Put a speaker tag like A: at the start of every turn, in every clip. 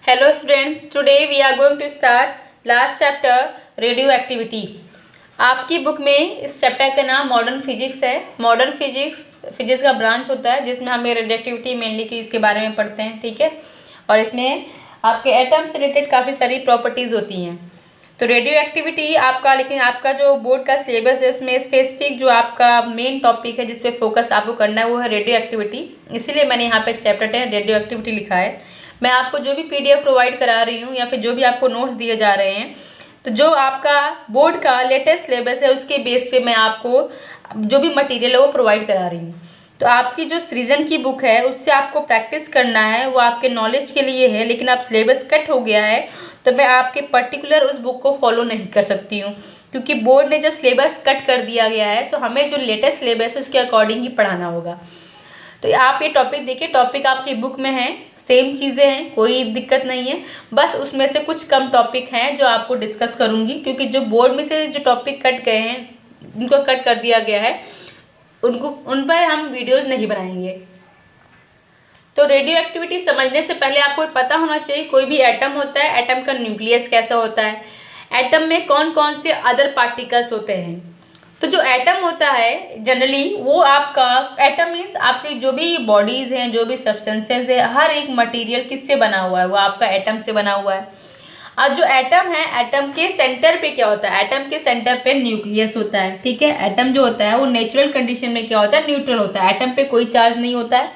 A: Hello students, today we are going to start last chapter radioactivity। आपकी book में इस chapter का नाम मॉडर्न फिजिक्स है। मॉडर्न फिजिक्स का ब्रांच होता है जिसमें हम रेडियोएक्टिविटी मेनली की इसके बारे में पढ़ते हैं, ठीक है। और इसमें आपके एटम से रिलेटेड काफ़ी सारी प्रॉपर्टीज़ होती हैं। तो रेडियो एक्टिविटी आपका, लेकिन आपका जो बोर्ड का सिलेबस है इसमें स्पेसिफिक जो आपका मेन टॉपिक है जिस पे फोकस आपको करना है वो है रेडियो एक्टिविटी। इसीलिए मैंने यहाँ पे चैप्टर 10 रेडियो एक्टिविटी लिखा है। मैं आपको जो भी पीडीएफ प्रोवाइड करा रही हूँ या फिर जो भी आपको नोट्स दिए जा रहे हैं, तो जो आपका बोर्ड का लेटेस्ट सिलेबस है उसके बेस पे मैं आपको जो भी मटेरियल है वो प्रोवाइड करा रही हूँ। तो आपकी जो सृजन की बुक है उससे आपको प्रैक्टिस करना है, वो आपके नॉलेज के लिए है। लेकिन अब सिलेबस कट हो गया है तो मैं आपके पर्टिकुलर उस बुक को फॉलो नहीं कर सकती हूँ, क्योंकि बोर्ड ने जब सिलेबस कट कर दिया गया है तो हमें जो लेटेस्ट सिलेबस है उसके अकॉर्डिंग ही पढ़ाना होगा। तो आप ये टॉपिक देखिए, टॉपिक आपकी बुक में है, सेम चीज़ें हैं, कोई दिक्कत नहीं है। बस उसमें से कुछ कम टॉपिक हैं जो आपको डिस्कस करूँगी, क्योंकि जो बोर्ड में से जो टॉपिक कट गए हैं, उनको कट कर दिया गया है, उन पर हम वीडियोस नहीं बनाएंगे। तो रेडियो एक्टिविटी समझने से पहले आपको पता होना चाहिए कोई भी एटम होता है, एटम का न्यूक्लियस कैसा होता है, एटम में कौन कौन से अदर पार्टिकल्स होते हैं। तो जो एटम होता है जनरली वो आपका एटम मीन्स आपकी जो भी बॉडीज़ हैं, जो भी सब्सटेंसेस है, हर एक मटेरियल किससे बना हुआ है, वो आपका एटम से बना हुआ है। और जो एटम है, एटम के सेंटर पे क्या होता है, एटम के सेंटर पे न्यूक्लियस होता है, ठीक है। एटम जो होता है वो नेचुरल कंडीशन में क्या होता है, न्यूट्रल होता है, एटम पे कोई चार्ज नहीं होता है।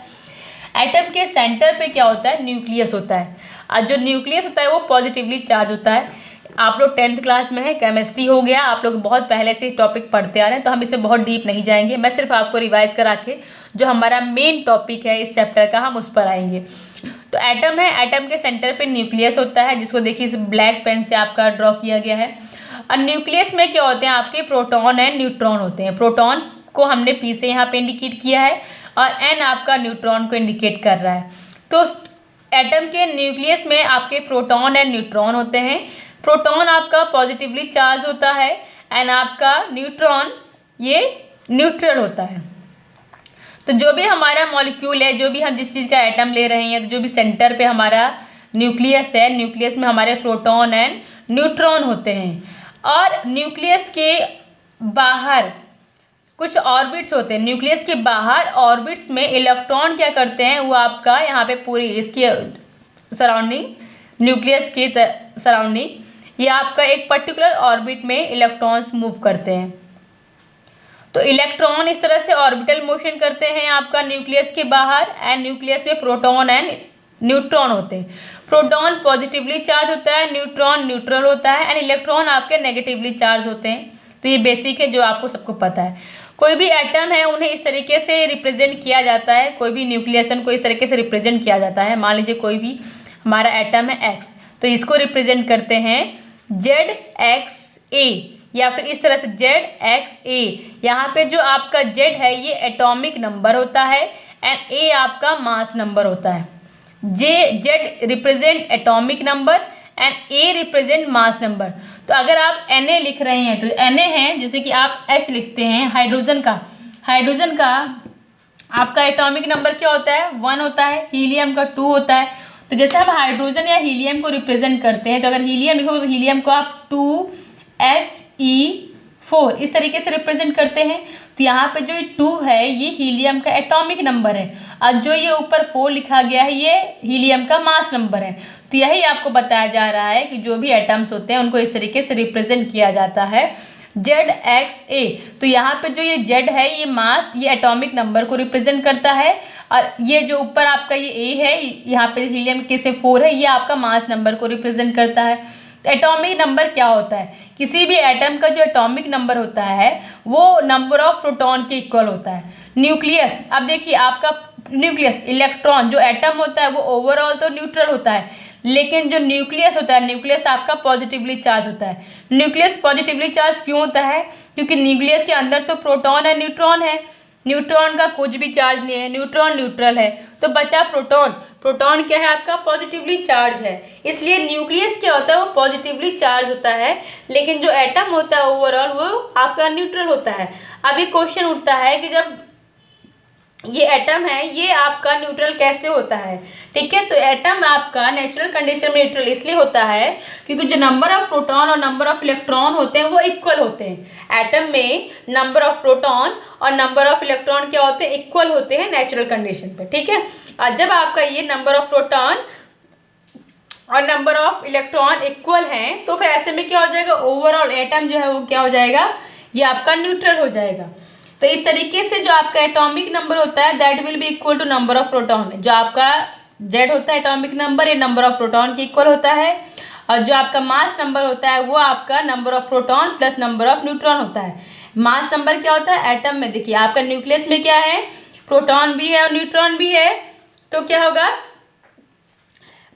A: एटम के सेंटर पे क्या होता है, न्यूक्लियस होता है। और जो न्यूक्लियस होता है वो पॉजिटिवली चार्ज होता है। आप लोग 10th क्लास में है, केमिस्ट्री हो गया, आप लोग बहुत पहले से टॉपिक पढ़ते आ रहे हैं, तो हम इसे बहुत डीप नहीं जाएंगे। मैं सिर्फ आपको रिवाइज करा के जो हमारा मेन टॉपिक है इस चैप्टर का हम उस पर आएंगे। तो एटम है, एटम के सेंटर पे न्यूक्लियस होता है, जिसको देखिए इस ब्लैक पेन से आपका ड्रॉ किया गया है। और न्यूक्लियस में क्या होते हैं, आपके प्रोटॉन एंड न्यूट्रॉन होते हैं। प्रोटॉन को हमने पी से यहाँ पे इंडिकेट किया है और एन आपका न्यूट्रॉन को इंडिकेट कर रहा है। तो एटम के न्यूक्लियस में आपके प्रोटॉन एंड न्यूट्रॉन होते हैं। प्रोटॉन आपका पॉजिटिवली चार्ज होता है एंड आपका न्यूट्रॉन ये न्यूट्रल होता है। तो जो भी हमारा मॉलिक्यूल है, जो भी हम जिस चीज़ का एटम ले रहे हैं, तो जो भी सेंटर पे हमारा न्यूक्लियस है, न्यूक्लियस में हमारे प्रोटॉन एंड न्यूट्रॉन होते हैं। और न्यूक्लियस के बाहर कुछ ऑर्बिट्स होते हैं। न्यूक्लियस के बाहर ऑर्बिट्स में इलेक्ट्रॉन क्या करते हैं, वो आपका यहाँ पे पूरी इसकी सराउंडिंग, न्यूक्लियस के सराउंडिंग, ये आपका एक पर्टिकुलर ऑर्बिट में इलेक्ट्रॉन्स मूव करते हैं। तो इलेक्ट्रॉन इस तरह से ऑर्बिटल मोशन करते हैं आपका न्यूक्लियस के बाहर, एंड न्यूक्लियस में प्रोटॉन एंड न्यूट्रॉन होते हैं। प्रोटॉन पॉजिटिवली चार्ज होता है, न्यूट्रॉन न्यूट्रल होता है, एंड इलेक्ट्रॉन आपके नेगेटिवली चार्ज होते हैं। तो ये बेसिक है जो आपको सबको पता है। कोई भी एटम है उन्हें इस तरीके से रिप्रेजेंट किया जाता है, कोई भी न्यूक्लियसन को इस तरीके से रिप्रेजेंट किया जाता है। मान लीजिए कोई भी हमारा एटम है एक्स, तो इसको रिप्रेजेंट करते हैं ZXA, या फिर इस तरह से ZXA। यहाँ पे जो आपका Z है ये एटॉमिक नंबर होता है एंड A आपका मास नंबर होता है। Z represent atomic number and A represent mass number. तो अगर आप Na लिख रहे हैं तो Na है, जैसे कि आप H लिखते हैं हाइड्रोजन का आपका एटॉमिक नंबर क्या होता है, 1 होता है। हीलियम का 2 होता है। तो जैसे हम हाइड्रोजन या हीलियम को रिप्रेजेंट करते हैं, तो अगर हीलियम लिखोगे तो हीलियम को आप 2He4 इस तरीके से रिप्रेजेंट करते हैं। तो यहाँ पे जो ये 2 है ये हीलियम का एटॉमिक नंबर है, और जो ये ऊपर 4 लिखा गया है ये हीलियम का मास नंबर है। तो यही आपको बताया जा रहा है कि जो भी एटम्स होते हैं उनको इस तरीके से रिप्रेजेंट किया जाता है ZXA। तो यहाँ पे जो ये Z है ये मास, ये एटॉमिक नंबर को रिप्रेजेंट करता है, और ये जो ऊपर आपका ये A है, यहाँ पे हीलियम के से 4 है, ये आपका मास नंबर को रिप्रेजेंट करता है। एटॉमिक नंबर क्या होता है, किसी भी एटम का जो एटॉमिक नंबर होता है वो नंबर ऑफ प्रोटॉन के इक्वल होता है। न्यूक्लियस, अब देखिए आपका न्यूक्लियस, इलेक्ट्रॉन जो एटम होता है वो ओवरऑल तो न्यूट्रल होता है, लेकिन जो न्यूक्लियस होता है, न्यूक्लियस आपका पॉजिटिवली चार्ज होता है। न्यूक्लियस पॉजिटिवली चार्ज क्यों होता है, क्योंकि न्यूक्लियस के अंदर तो प्रोटॉन है, न्यूट्रॉन है। न्यूट्रॉन का कुछ भी चार्ज नहीं है, न्यूट्रॉन न्यूट्रल है, तो बचा प्रोटॉन। प्रोटॉन क्या है आपका, पॉजिटिवली चार्ज है, इसलिए न्यूक्लियस क्या होता है वो पॉजिटिवली चार्ज होता है, लेकिन जो एटम होता है ओवरऑल वो आपका न्यूट्रल होता है। अभी क्वेश्चन उठता है कि जब ये एटम है, ये आपका न्यूट्रल कैसे होता है, ठीक है। तो एटम आपका नेचुरल कंडीशन में न्यूट्रल इसलिए होता है क्योंकि जो नंबर ऑफ प्रोटॉन और नंबर ऑफ इलेक्ट्रॉन होते हैं वो इक्वल होते हैं। एटम में नंबर ऑफ प्रोटॉन और नंबर ऑफ इलेक्ट्रॉन क्या होते हैं, इक्वल होते हैं नेचुरल कंडीशन पे, ठीक है। और जब आपका ये नंबर ऑफ प्रोटॉन और नंबर ऑफ इलेक्ट्रॉन इक्वल हैं तो फिर ऐसे में क्या हो जाएगा, ओवरऑल एटम जो है वो क्या हो जाएगा, ये आपका न्यूट्रल हो जाएगा। तो इस तरीके से जो आपका एटॉमिक नंबर होता है that will be equal to number of proton. जो आपका जेड होता है एटॉमिक नंबर, ये नंबर ऑफ प्रोटॉन के इक्वल होता है। और जो आपका मास नंबर होता है वो आपका number of proton plus number of neutron होता है। मास नंबर क्या होता है, एटम में देखिए आपका न्यूक्लियस में क्या है, प्रोटॉन भी है और न्यूट्रॉन भी है, तो क्या होगा,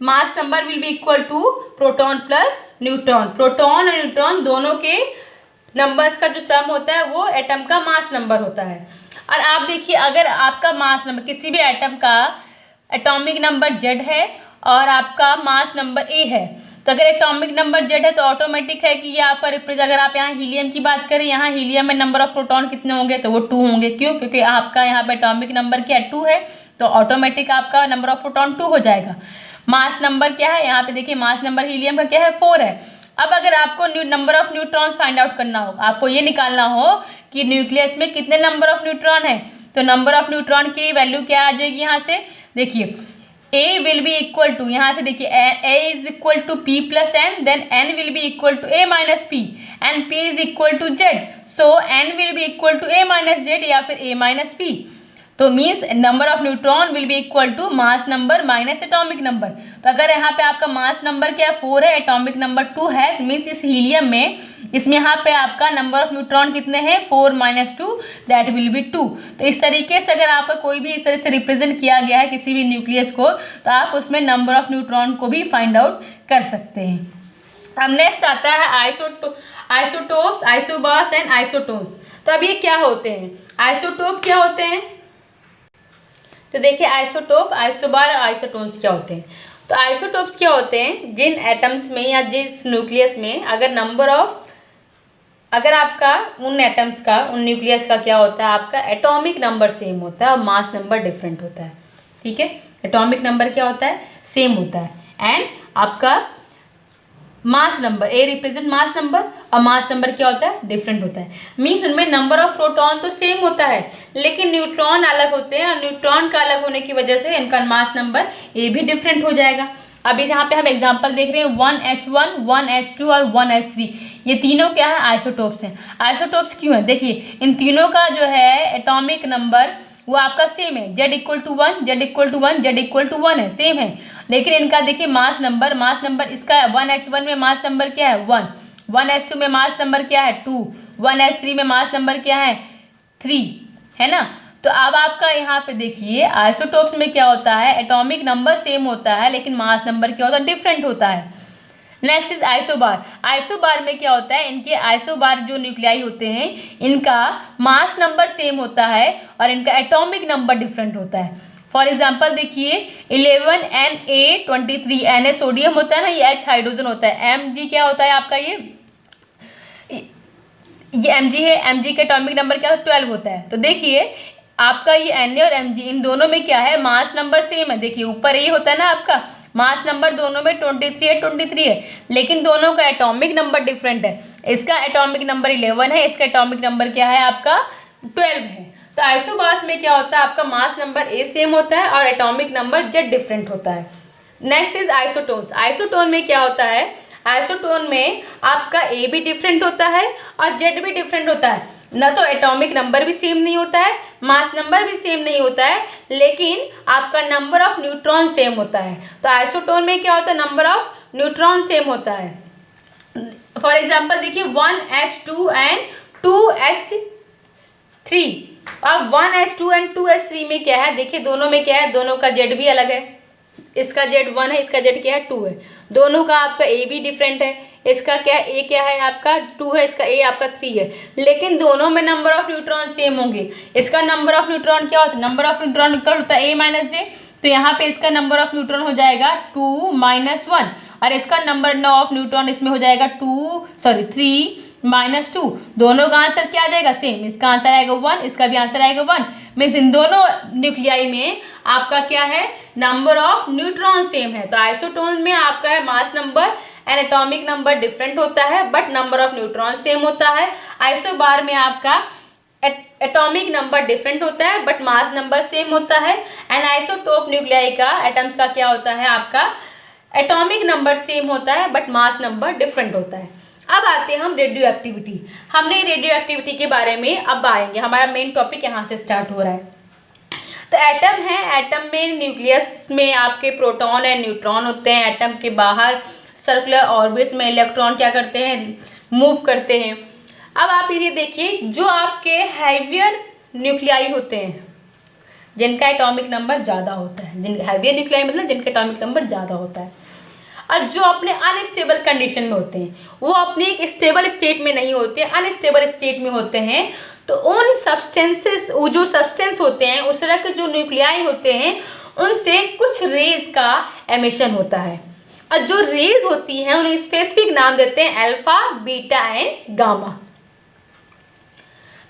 A: mass number will be equal to proton plus neutron. Proton और न्यूट्रॉन दोनों के नंबर्स का जो सम होता है वो एटम का मास नंबर होता है। और आप देखिए अगर आपका मास नंबर किसी भी एटम का एटॉमिक नंबर जेड है और आपका मास नंबर ए है, तो अगर एटॉमिक नंबर जेड है तो ऑटोमेटिक है कि ये आपका रिप्रेजेंट, अगर आप यहाँ हीलियम की बात करें, यहाँ हीलियम में नंबर ऑफ प्रोटॉन कितने होंगे, तो वो 2 होंगे। क्यों, क्योंकि आपका यहाँ पे एटॉमिक नंबर क्या है, 2 है, तो ऑटोमेटिक आपका नंबर ऑफ प्रोटॉन 2 हो जाएगा। मास नंबर क्या है, यहाँ पे देखिए मास नंबर हीलियम का क्या है, 4 है। अब अगर आपको number of neutrons find out करना हो, आपको ये निकालना हो कि न्यूक्लियस में कितने नंबर ऑफ न्यूट्रॉन है, तो नंबर ऑफ न्यूट्रॉन की वैल्यू क्या आ जाएगी, यहाँ से देखिए A will be equal to, यहाँ से देखिए A is equal to P plus N, then N will be equal to A minus P and P is equal to Z, so N will be equal to A minus Z या फिर A minus P। तो means number of neutron will be equal to mass number minus atomic number. तो अगर यहाँ पे आपका mass number क्या है, 4 है, एटॉमिक नंबर 2 है, मीन्स इस हीलियम में इसमें यहाँ पे आपका नंबर ऑफ न्यूट्रॉन कितने हैं, 4 माइनस 2 दैट विल बी 2। तो इस तरीके से अगर आपका कोई भी इस तरह से रिप्रेजेंट किया गया है किसी भी न्यूक्लियस को, तो आप उसमें नंबर ऑफ न्यूट्रॉन को भी फाइंड आउट कर सकते हैं। अब नेक्स्ट आता है आइसोटोप्स, आइसोबार्स एंड आइसोटोन्स। तो अब ये क्या होते हैं, आइसोटोप क्या होते हैं, तो देखिए आइसोटोप, आइसोबार और आइसोटोन्स क्या होते हैं। तो आइसोटोप्स क्या होते हैं, जिन एटम्स में या जिस न्यूक्लियस में अगर आपका उन एटम्स का, उन न्यूक्लियस का क्या होता है, आपका एटॉमिक नंबर सेम होता है और मास नंबर डिफरेंट होता है, ठीक है। एटॉमिक नंबर क्या होता है, सेम होता है एंड आपका mass number, A represent mass number और मास नंबर क्या होता है, डिफरेंट होता है। मीन्स उनमें नंबर ऑफ प्रोटॉन तो सेम होता है लेकिन न्यूट्रॉन अलग होते हैं और न्यूट्रॉन का अलग होने की वजह से इनका मास नंबर ए भी डिफरेंट हो जाएगा। अब इस यहाँ पे हम एग्जांपल देख रहे हैं 1H1, 1H2 और 1H3, ये तीनों क्या है, आइसोटोप्स हैं। आइसोटोप्स क्यों है, देखिए इन तीनों का जो है एटॉमिक नंबर वो आपका सेम है, Z equal to 1, Z equal to 1, Z equal to 1 है, सेम है। लेकिन इनका देखिए मास नंबर इसका 1H1 में मास नंबर क्या है, 1, 1H2 में मास नंबर क्या है, 2, 1H3 में मास नंबर क्या है, 3, है ना। तो अब आपका यहाँ पे देखिए आइसोटोप्स में क्या होता है, एटॉमिक नंबर सेम होता है लेकिन मास नंबर क्या होता है, डिफरेंट होता है। Next is isobar. आइसोबार में क्या होता है, इनके आइसोबार जो न्यूक्लियाई होते हैं इनका मास नंबर सेम होता है और इनका एटॉमिक नंबर डिफरेंट होता है। फॉर एग्जांपल देखिए 11Na23, Na सोडियम होता है ना, ये H हाइड्रोजन होता है, Mg क्या होता है आपका, ये Mg है, Mg का एटॉमिक नंबर क्या होता है, 12 होता है। तो देखिए आपका ये Na और Mg इन दोनों में क्या है, मास नंबर सेम है। देखिए ऊपर ये होता है ना आपका मास नंबर दोनों में 23 है लेकिन दोनों का एटॉमिक नंबर डिफरेंट है। इसका एटॉमिक नंबर 11 है, इसका एटॉमिक नंबर क्या है आपका 12 है। तो आइसोबार्स में क्या होता है, आपका मास नंबर ए सेम होता है और एटॉमिक नंबर जेड डिफरेंट होता है। Next is isotones. आइसोटोन में क्या होता है, आइसोटोन में आपका ए भी डिफरेंट होता है और जेड भी डिफरेंट होता है। ना तो एटॉमिक नंबर भी सेम नहीं होता है, मास नंबर भी सेम नहीं होता है, लेकिन आपका नंबर ऑफ न्यूट्रॉन सेम होता है। तो आइसोटोन में क्या होता है, नंबर ऑफ न्यूट्रॉन सेम होता है। फॉर एग्जांपल देखिए 1H2 एंड 2H3। अब 1H2 एंड 2H3 में क्या है, देखिए दोनों में क्या है, दोनों का जेड भी अलग है। इसका जेड 1 है, इसका जेड क्या है 2 है। दोनों का आपका ए भी डिफरेंट है, इसका क्या ए क्या है आपका 2 है, इसका ए आपका 3 है, लेकिन दोनों में नंबर ऑफ न्यूट्रॉन सेम होंगे। इसका नंबर ऑफ न्यूट्रॉन क्या होता है, नंबर ऑफ न्यूट्रॉन इक्वल होता है ए माइनस जे, तो यहाँ पे इसका नंबर ऑफ न्यूट्रॉन हो जाएगा 2 - 1 और इसका नंबर ऑफ न्यूट्रॉन इसमें हो जाएगा 3 -2, दोनों का आंसर क्या आ जाएगा? सेम। इसका आंसर आएगा 1, इसका भी आंसर आएगा 1। मीन्स इन दोनों न्यूक्लियाई में आपका क्या है? नंबर ऑफ न्यूट्रॉन सेम है। तो आइसोटोन में आपका mass number and atomic number different होता है but number of neutron same होता है। आइसोबार में आपका एटॉमिक नंबर डिफरेंट होता है बट मास नंबर सेम होता है। एंड आइसोटोप न्यूक्लियाई का एटम्स का क्या होता है? आपका एटॉमिक नंबर सेम होता है बट मास नंबर डिफरेंट होता है। अब आते हैं हम रेडियो एक्टिविटी। हमने रेडियो एक्टिविटी के बारे में अब आएंगे, हमारा मेन टॉपिक यहाँ से स्टार्ट हो रहा है। तो एटम है, एटम में न्यूक्लियस में आपके प्रोटॉन एंड न्यूट्रॉन होते हैं। एटम के बाहर सर्कुलर ऑर्बिट्स में इलेक्ट्रॉन क्या करते हैं? मूव करते हैं। अब आप ये देखिए, जो आपके हैवियर न्यूक्लियाई होते हैं जिनका एटॉमिक नंबर ज़्यादा होता है, हैवियर न्यूक्लियाई मतलब जिनका एटॉमिक नंबर ज़्यादा होता है, और जो अपने अनस्टेबल कंडीशन में होते हैं, वो अपने एक स्टेबल स्टेट में नहीं होते, अनस्टेबल स्टेट में होते हैं। तो उन सब्सटेंसेस, वो जो सब्सटेंस होते हैं, उस तरह के जो न्यूक्लियाई होते हैं, उनसे कुछ रेज का एमिशन होता है। और जो रेज होती हैं उन्हें स्पेसिफिक नाम देते हैं अल्फा, बीटा एंड गामा।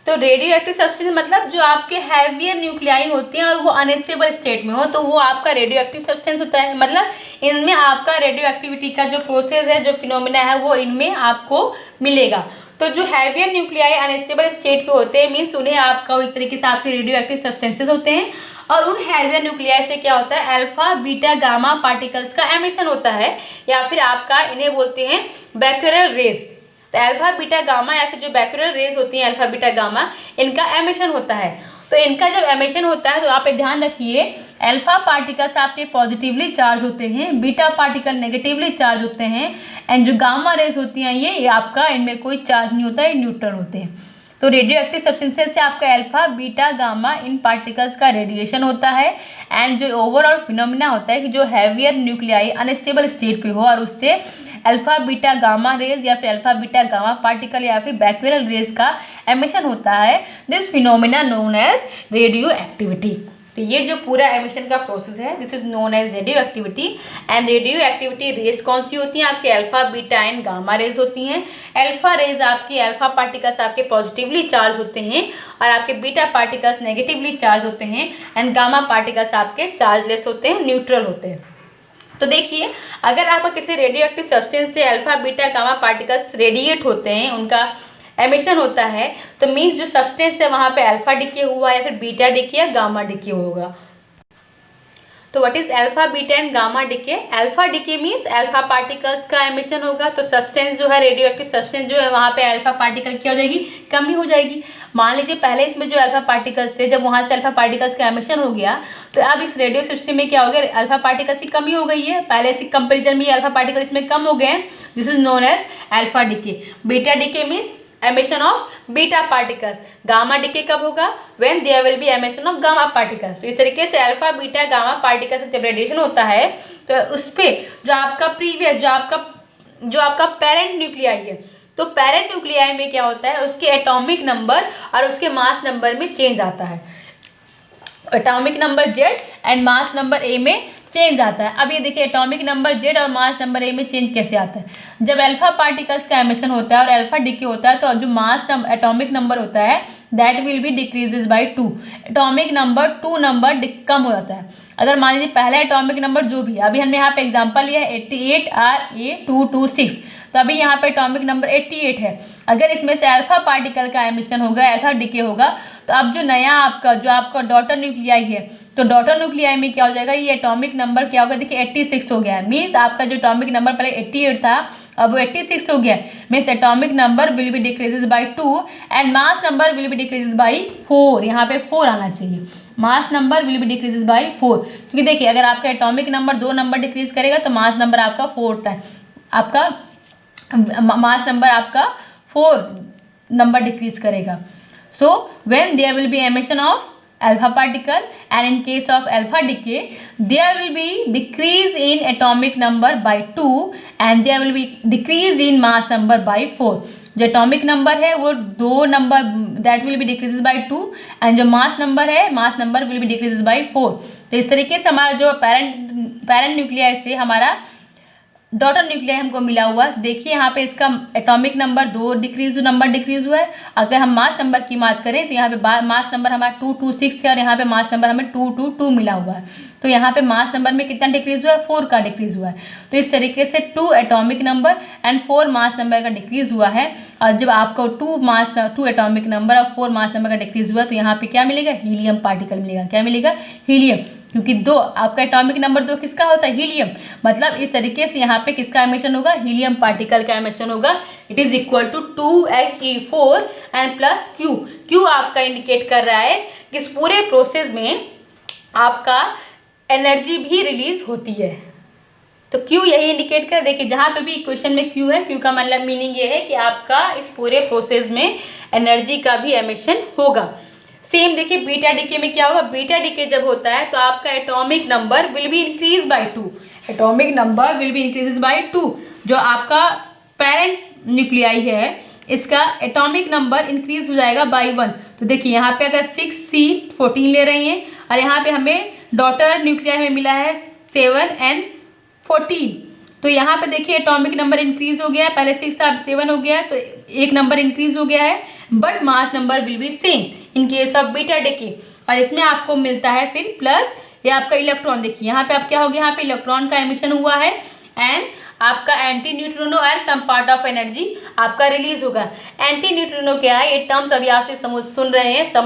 A: तो रेडियो एक्टिव सब्सटेंस मतलब जो आपके हैवियर न्यूक्लियाई होते हैं और वो अनस्टेबल स्टेट में हो, तो वो आपका रेडियो एक्टिव सब्सटेंस होता है। मतलब इनमें आपका रेडियो एक्टिविटी का जो प्रोसेस है, जो फिनोमिना है, वो इनमें आपको मिलेगा। तो जो हैवियर न्यूक्लियाई अनस्टेबल स्टेट पे होते हैं, मीन्स उन्हें आपका एक तरीके से आपके रेडियो एक्टिव सब्सटेंसेस होते हैं। और उन हैवियर न्यूक्लियाई से क्या होता है? अल्फा, बीटा, गामा पार्टिकल्स का एमिशन होता है, या फिर आपका इन्हें बोलते हैं बैक्यूरल रेज। तो अल्फा, बीटा, गामा या फिर जो बैक्यूरल रेज होती हैं अल्फा, बीटा, गामा, इनका एमिशन होता है। तो इनका जब एमिशन होता है तो आप ध्यान रखिए, अल्फा पार्टिकल्स आपके पॉजिटिवली चार्ज होते हैं, बीटा पार्टिकल नेगेटिवली चार्ज होते हैं, एंड जो गामा रेज होती हैं ये आपका, इनमें कोई चार्ज नहीं होता है, न्यूट्रल होते हैं। तो रेडियो एक्टिव सब्सटेंसेस से आपका अल्फा, बीटा, गामा इन पार्टिकल्स का रेडिएशन होता है। एंड जो ओवरऑल फिनोमिना होता है कि जो हैवियर न्यूक्लियाई अनस्टेबल स्टेट पे हो और उससे अल्फा, बीटा, गामा रेज या फिर अल्फा, बीटा, गामा पार्टिकल या फिर बैक्यूरल रेज का एमिशन होता है, this phenomena known as radioactivity. तो ये जो पूरा एमिशन का प्रोसेस है, this is known as radioactivity. And radioactivity rays कौन सी होती हैं? आपके alpha, beta and gamma rays होती हैं। अल्फा रेज आपकी, अल्फा पार्टिकल्स आपके पॉजिटिवली चार्ज होते हैं और आपके बीटा पार्टिकल्स नेगेटिवली चार्ज होते हैं, एंड गामा पार्टिकल्स आपके चार्जलेस होते हैं, न्यूट्रल होते हैं। तो देखिए, अगर आपका किसी रेडियो एक्टिव सब्सटेंस से alpha, beta, gamma particles radiate होते हैं, उनका एमिशन होता है, तो मीन्स जो सब्सटेंस है वहाँ पे अल्फा डिके हुआ या फिर बीटा डिके या गामा डिके होगा। तो what is alpha, beta and gamma decay? Alpha decay means alpha particles का एमिशन होगा। तो सब्सटेंस जो है, रेडियो एक्टिव सब्सटेंस जो है, वहाँ पे अल्फा पार्टिकल क्या हो जाएगी? कमी हो जाएगी। मान लीजिए पहले इसमें जो अल्फा पार्टिकल्स थे, जब वहाँ से अल्फा पार्टिकल्स का एमिशन हो गया, तो अब इस रेडियो सिस्टम में क्या हो गया? अल्फा पार्टिकल्स की कमी हो गई है। पहले से कंपेरिजन में अल्फा पार्टिकल इसमें कम हो गए हैं, this is known as alpha decay. Beta decay means emission of beta particles. Gamma decay कब होगा? When there will be emission of gamma particles. तो इस तरीके से अल्फा, बीटा, गामा पार्टिकल्स जब रेडिएशन होता है, तो उस पर जो आपका प्रीवियस जो आपका पेरेंट न्यूक्लियाई है, तो पेरेंट न्यूक्लियाई में क्या होता है? उसके एटॉमिक नंबर और उसके मास नंबर में चेंज आता है। Atomic number Z and mass number A में चेंज आता है। अब ये देखिए, एटॉमिक नंबर जेड और मास नंबर ए में चेंज कैसे आता है? जब अल्फा पार्टिकल्स का एमिशन होता है और अल्फा डिके होता है, तो जो एटॉमिक नंबर होता है that will be decreases by 2। Atomic number 2 number कम हो जाता है। अगर मान लीजिए पहला एटॉमिक नंबर जो भी, अभी हमने यहाँ पे एग्जांपल लिया है 88 RA226, तो अभी यहाँ पे एटॉमिक नंबर 88 है। अगर इसमें से अल्फा पार्टिकल का एमिशन होगा, अल्फा डिके होगा, तो अब जो नया आपका डॉटर न्यूक्लियाई है, तो डॉटर न्यूक्लियाई में क्या हो जाएगा? ये एटॉमिक नंबर क्या होगा? देखिए 86 हो गया है। मीन्स आपका जो एटॉमिक नंबर पहले 88 था, अब वो 86 हो गया। Means atomic number will be decreases by 2 and mass number will be decreases bye 4। यहाँ पे 4 आना चाहिए। मास number will be decreases bye 4, क्योंकि देखिए अगर आपका एटॉमिक नंबर 2 नंबर डिक्रीज करेगा तो मास नंबर आपका 4 टाइम, आपका मास नंबर आपका 4 नंबर डिक्रीज करेगा। So when there will be emission of alpha particle and in case of alpha decay there will be decrease in atomic number by 2 and there will be decrease in mass number by 4। जो atomic number है वो 2 number that will be decreases by 2 and जो mass number है, मास number will be decreases bye 4। तो इस तरीके से हमारा जो पेरेंट न्यूक्लियाई से हमारा डॉटर न्यूक्लियाई हमको मिला हुआ है। देखिए यहाँ पे इसका एटॉमिक नंबर 2 डिक्रीज हुआ है। अगर हम मास नंबर की बात करें तो यहाँ पे मास नंबर हमारा 226 है और यहाँ पे मास नंबर हमें 222 मिला हुआ है। तो यहाँ पे मास नंबर में कितना डिक्रीज हुआ है, 4 का डिक्रीज हुआ है। तो इस तरीके से 2 atomic number and 4 mass number का डिक्रीज हुआ है। और जब आपको 2 एटॉमिक नंबर और 4 मास नंबर का डिक्रीज हुआ तो यहाँ पे क्या मिलेगा, हीलियम पार्टिकल मिलेगा। क्या मिलेगा, हीलियम, क्योंकि 2 आपका एटॉमिक नंबर 2 किसका होता है, हीलियम। मतलब इस तरीके से यहाँ पे किसका एमिशन होगा, हीलियम पार्टिकल का एमिशन होगा। It is equal to 2He4 and plus Q। Q आपका इंडिकेट कर रहा है कि इस पूरे प्रोसेस में आपका एनर्जी भी रिलीज होती है। तो Q यही इंडिकेट कर, देखिए जहाँ पे भी इक्वेशन में Q है, Q का मतलब मीनिंग ये है कि आपका इस पूरे प्रोसेस में एनर्जी का भी एमिशन होगा। सेम देखिए बीटा डीके में क्या होगा, बीटा डीके जब होता है तो आपका atomic number will be increase by 2। Atomic number will be increase by 2। जो आपका पेरेंट न्यूक्लियाई है इसका एटॉमिक नंबर इंक्रीज हो जाएगा बाय 1। तो देखिए यहाँ पे अगर 6C14 ले रही हैं और यहाँ पे हमें डॉटर न्यूक्लियाई में मिला है 7N14। तो यहाँ पे देखिए एटॉमिक नंबर इंक्रीज हो गया है, पहले 6 था अब 7 हो गया है, तो एक नंबर इंक्रीज हो गया है, but mass number will B same in case of beta decay. और इसमें आपको मिलता है फिर प्लस ये आपका इलेक्ट्रॉन। देखिए यहाँ पे आप क्या हो गया, यहाँ पे इलेक्ट्रॉन का एमिशन हुआ है एंड आपका antineutrino and some part of energy आपका रिलीज होगा। एंटी न्यूट्रिनो क्या है, ये टर्म्स अभी आप सिर्फ समझ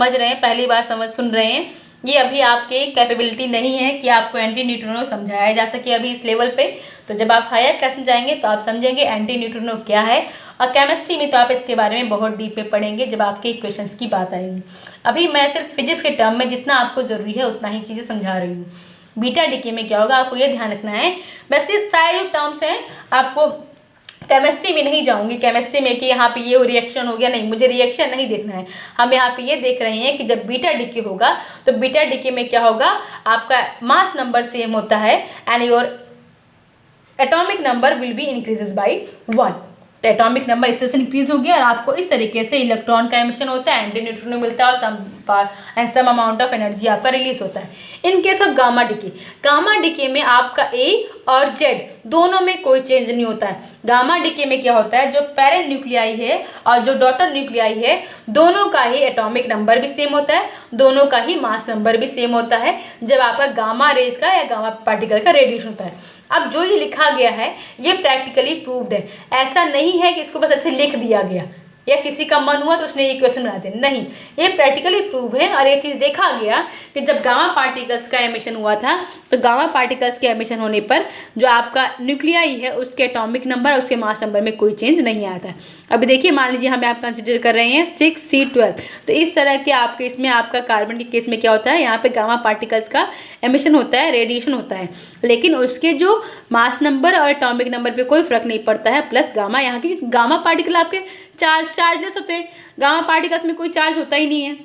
A: रहे हैं, पहली बार सुन रहे हैं। ये अभी आपके कैपेबिलिटी नहीं है कि आपको एंटी न्यूट्रिनो समझाया जा सके अभी इस लेवल पे। तो जब आप हायर क्लास में जाएंगे तो आप समझेंगे एंटी न्यूट्रिनो क्या है, और केमिस्ट्री में तो आप इसके बारे में बहुत डीप में पढ़ेंगे जब आपके इक्वेशंस की बात आएगी। अभी मैं सिर्फ फिजिक्स के टर्म में जितना आपको ज़रूरी है उतना ही चीज़ें समझा रही हूँ। बीटा डीके में क्या होगा आपको ये ध्यान रखना है। वैसे सारे जो टर्म्स हैं आपको केमिस्ट्री में नहीं जाऊंगी, केमिस्ट्री में कि यहाँ पे ये रिएक्शन हो गया, नहीं, मुझे रिएक्शन नहीं देखना है। हम यहाँ पे ये देख रहे हैं कि जब बीटा डीके होगा तो बीटा डीके में क्या होगा, आपका मास नंबर सेम होता है and your atomic number will B increases by 1। तो एटॉमिक नंबर इससे इंक्रीज हो गया और आपको इस तरीके से इलेक्ट्रॉन का एमिशन होता है, एंटी न्यूट्रिनो मिलता है और सम अमाउंट ऑफ एनर्जी आपका रिलीज होता है। In case of gamma decay में आपका A और Z दोनों में कोई चेंज नहीं होता है। गामा डीके में क्या होता है, जो पेरेंट न्यूक्लियाई है और जो डॉटर न्यूक्लियाई है दोनों का ही एटॉमिक नंबर भी सेम होता है, दोनों का ही मास नंबर भी सेम होता है जब आपका गामा रेज का या गामा पार्टिकल का रेडिएशन होता है। अब जो ये लिखा गया है ये प्रैक्टिकली प्रूव्ड है, ऐसा नहीं है कि इसको बस ऐसे लिख दिया गया या किसी का मन हुआ तो उसने ये क्वेश्चन बना दिया, नहीं, ये प्रैक्टिकली प्रूव है। और ये चीज़ देखा गया कि जब गामा पार्टिकल्स का एमिशन हुआ था तो गामा पार्टिकल्स के एमिशन होने पर जो आपका न्यूक्लियाई है उसके एटॉमिक नंबर और उसके मास नंबर में कोई चेंज नहीं आया था। अभी देखिए मान लीजिए हमें आप कंसिडर कर रहे हैं 6C12, तो इस तरह के आपके इसमें आपका कार्बन के केस में क्या होता है, यहाँ पे गामा पार्टिकल्स का एमिशन होता है, रेडिएशन होता है, लेकिन उसके जो मास नंबर और एटॉमिक नंबर पे कोई फर्क नहीं पड़ता है। प्लस गामा यहाँ की गामा पार्टिकल आपके चार्जेस होते हैं, गामा पार्टिकल्स में कोई चार्ज होता ही नहीं है,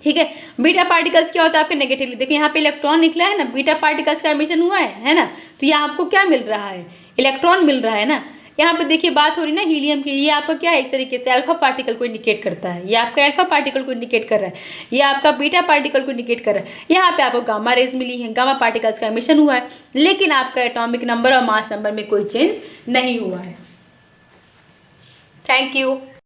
A: ठीक है। बीटा पार्टिकल्स क्या होता है आपके नेगेटिवली, देखिए यहाँ पे इलेक्ट्रॉन निकला है ना, बीटा पार्टिकल्स का एमिशन हुआ है ना, तो यहाँ आपको क्या मिल रहा है, इलेक्ट्रॉन मिल रहा है ना। यहाँ पे देखिए बात हो रही ना हीलियम की, ये आपका क्या है, एक तरीके से अल्फा पार्टिकल को इंडिकेट करता है, ये आपका अल्फा पार्टिकल को इंडिकेट कर रहा है, ये आपका बीटा पार्टिकल को इंडिकेट कर रहा है। यहाँ पे आपको गामा रेज मिली है, गामा पार्टिकल्स का एमिशन हुआ है, लेकिन आपका एटॉमिक नंबर और मास नंबर में कोई चेंज नहीं हुआ है। Thank you.